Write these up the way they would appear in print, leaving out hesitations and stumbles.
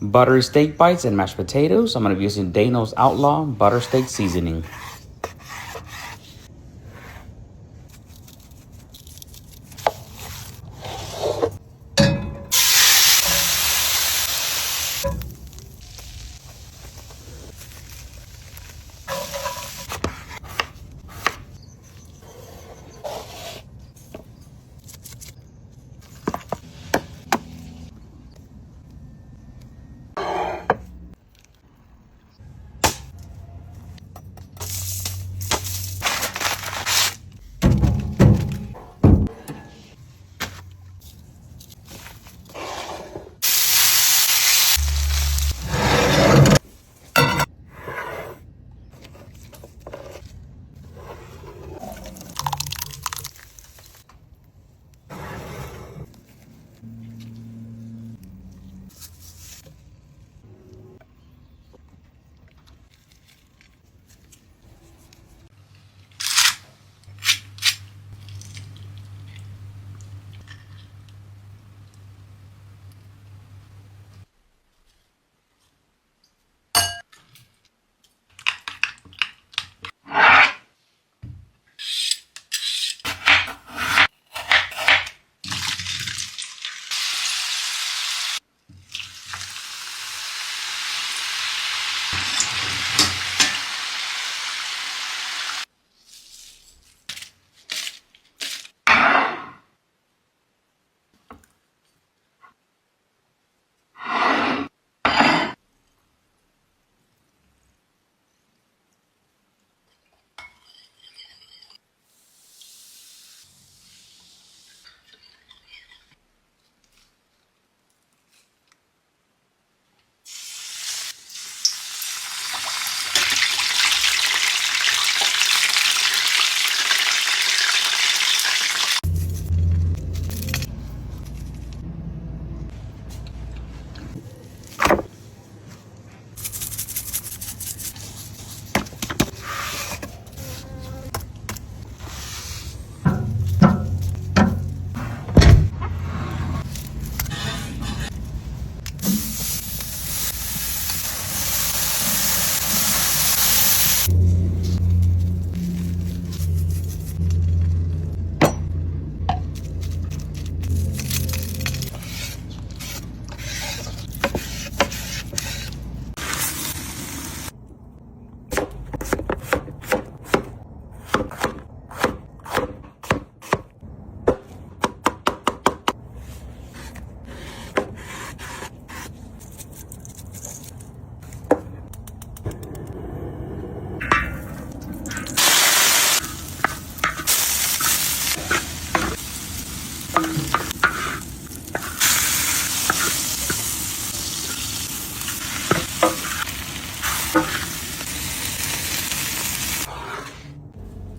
Buttery steak bites and mashed potatoes. I'm going to be using Dano's Outlaw Butter Steak Seasoning.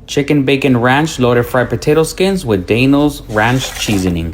Chicken bacon ranch loaded fried potato skins with Dano's ranch seasoning.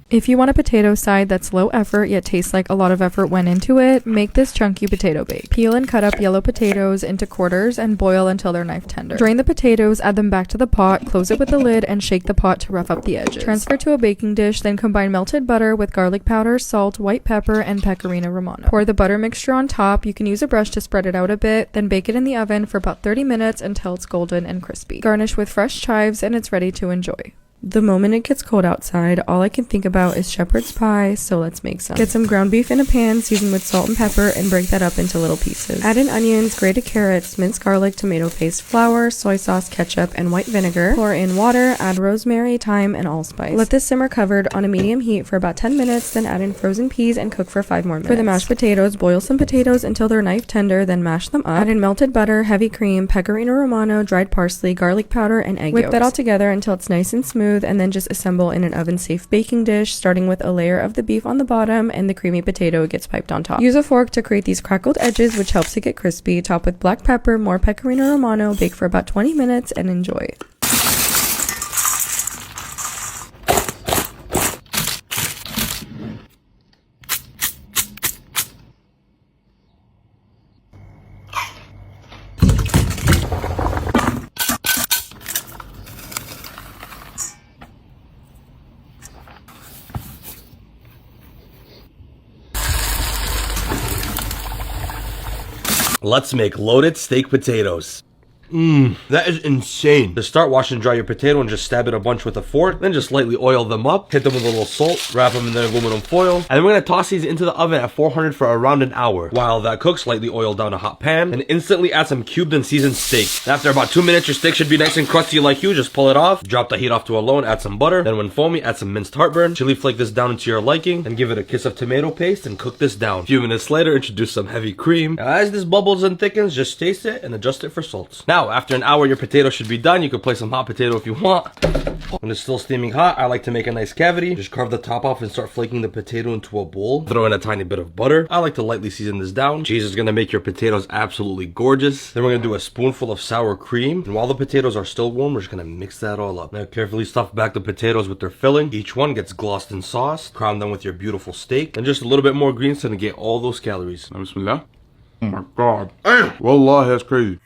If you want a potato side that's low effort yet tastes like a lot of effort went into it, make this chunky potato bake. Peel and cut up yellow potatoes into quarters and boil until they're knife tender. Drain the potatoes, add them back to the pot, close it with the lid, and shake the pot to rough up the edges. Transfer to a baking dish, then combine melted butter with garlic powder, salt, white pepper, and pecorino romano. Pour the butter mixture on top. You can use a brush to spread it out a bit, then bake it in the oven for about 30 minutes until it's golden and crispy. Garnish with fresh chives and it's ready to enjoy. The moment it gets cold outside, all I can think about is shepherd's pie, so let's make some. Get some ground beef in a pan, season with salt and pepper, and break that up into little pieces. Add in onions, grated carrots, minced garlic, tomato paste, flour, soy sauce, ketchup, and white vinegar. Pour in water, add rosemary, thyme, and allspice. Let this simmer covered on a medium heat for about 10 minutes, then add in frozen peas and cook for 5 more minutes. For the mashed potatoes, boil some potatoes until they're knife tender, then mash them up. Add in melted butter, heavy cream, pecorino romano, dried parsley, garlic powder, and egg yolks. Whip that all together until it's nice and smooth, and then just assemble in an oven-safe baking dish, starting with a layer of the beef on the bottom and the creamy potato gets piped on top. Use a fork to create these crackled edges, which helps it get crispy. Top with black pepper, more pecorino romano, bake for about 20 minutes, and enjoy. Let's make loaded steak potatoes. That is insane. To start, wash and dry your potato and just stab it a bunch with a fork. Then just lightly oil them up, hit them with a little salt, wrap them in the aluminum foil. And then we're going to toss these into the oven at 400 for around an hour. While that cooks, lightly oil down a hot pan and instantly add some cubed and seasoned steak. After about 2 minutes, your steak should be nice and crusty like you. Just pull it off, drop the heat off to a low and add some butter. Then when foamy, add some minced heartburn. Chili flake this down into your liking and give it a kiss of tomato paste and cook this down. A few minutes later, introduce some heavy cream. As this bubbles and thickens, just taste it and adjust it for salts. Now, after an hour, your potato should be done. You can place some hot potato if you want. When it's still steaming hot, I like to make a nice cavity. Just carve the top off and start flaking the potato into a bowl. Throw in a tiny bit of butter. I like to lightly season this down. Cheese is gonna make your potatoes absolutely gorgeous. Then we're gonna do a spoonful of sour cream. And while the potatoes are still warm, we're just gonna mix that all up. Now carefully stuff back the potatoes with their filling. Each one gets glossed in sauce. Crown them with your beautiful steak. And just a little bit more greens to get all those calories. Bismillah. Oh my god. Wallah, that's crazy.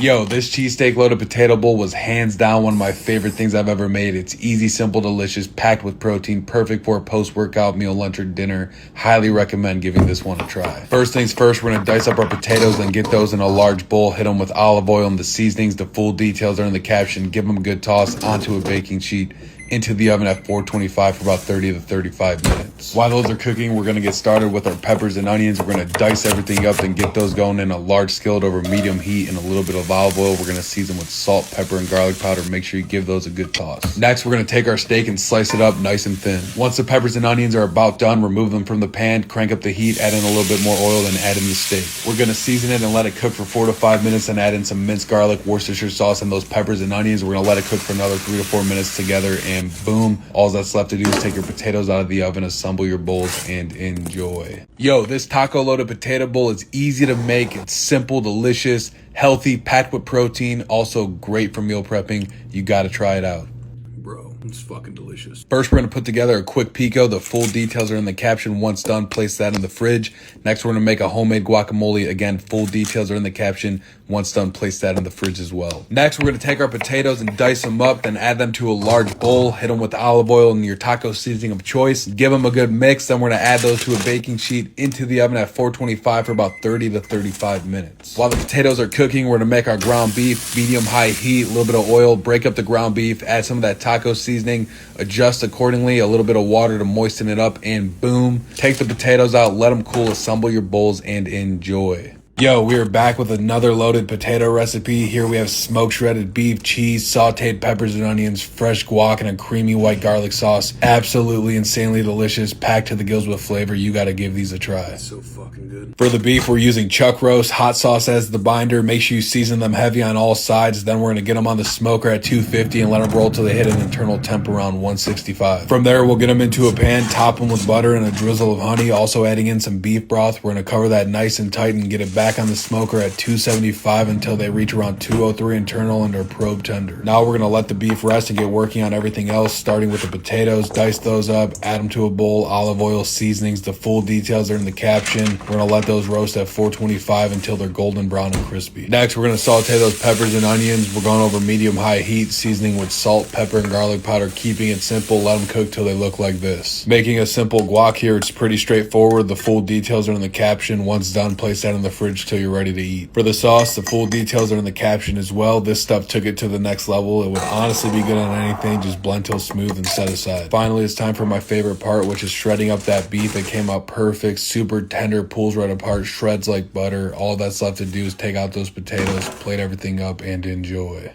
Yo, this cheesesteak loaded potato bowl was hands down one of my favorite things I've ever made. It's easy, simple, delicious, packed with protein, perfect for a post-workout meal, lunch, or dinner. Highly recommend giving this one a try. First things first, we're gonna dice up our potatoes and get those in a large bowl. Hit them with olive oil and the seasonings. The full details are in the caption. Give them a good toss onto a baking sheet. Into the oven at 425 for about 30 to 35 minutes. While those are cooking, we're gonna get started with our peppers and onions. We're gonna dice everything up and get those going in a large skillet over medium heat and a little bit of olive oil. We're gonna season with salt, pepper, and garlic powder. Make sure you give those a good toss. Next, we're gonna take our steak and slice it up nice and thin. Once the peppers and onions are about done, remove them from the pan, crank up the heat, add in a little bit more oil, then add in the steak. We're gonna season it and let it cook for 4 to 5 minutes, and add in some minced garlic, Worcestershire sauce, and those peppers and onions. We're gonna let it cook for another 3 to 4 minutes together, and boom, all that's left to do is take your potatoes out of the oven, assemble your bowls, and enjoy. Yo, this taco loaded potato bowl is easy to make. It's simple, delicious, healthy, packed with protein, also great for meal prepping. You gotta try it out. Bro, it's fucking delicious. First, we're gonna put together a quick pico. The full details are in the caption. Once done, place that in the fridge. Next, we're gonna make a homemade guacamole. Again, full details are in the caption. Once done, place that in the fridge as well. Next, we're gonna take our potatoes and dice them up, then add them to a large bowl. Hit them with olive oil and your taco seasoning of choice. Give them a good mix. Then we're gonna add those to a baking sheet into the oven at 425 for about 30 to 35 minutes. While the potatoes are cooking, we're gonna make our ground beef, medium-high heat, a little bit of oil, break up the ground beef, add some of that taco seasoning, adjust accordingly, a little bit of water to moisten it up, and boom, take the potatoes out, let them cool, assemble your bowls, and enjoy. Yo, we are back with another loaded potato recipe. Here we have smoked shredded beef, cheese, sauteed peppers and onions, fresh guac, and a creamy white garlic sauce. Absolutely insanely delicious, packed to the gills with flavor. You gotta give these a try. So fucking good. For the beef, we're using chuck roast, hot sauce as the binder. Make sure you season them heavy on all sides. Then we're gonna get them on the smoker at 250 and let them roll till they hit an internal temp around 165. From there, we'll get them into a pan, top them with butter and a drizzle of honey. Also adding in some beef broth. We're gonna cover that nice and tight and get it back on the smoker at 275 until they reach around 203 internal and are probe tender. Now we're gonna let the beef rest and get working on everything else, starting with the potatoes. Dice those up, add them to a bowl, olive oil, seasonings. The full details are in the caption. We're gonna let those roast at 425 until they're golden brown and crispy. Next, we're gonna saute those peppers and onions. We're going over medium-high heat, seasoning with salt, pepper, and garlic powder, keeping it simple. Let them cook till they look like this. Making a simple guac here, it's pretty straightforward. The full details are in the caption. Once done, place that in the fridge till you're ready to eat. For the sauce, the full details are in the caption as well. This stuff took it to the next level. It would honestly be good on anything, just blend till smooth and set aside. Finally, it's time for my favorite part, which is shredding up that beef. It came out perfect, super tender, pulls right apart, shreds like butter. All that's left to do is take out those potatoes, plate everything up, and enjoy.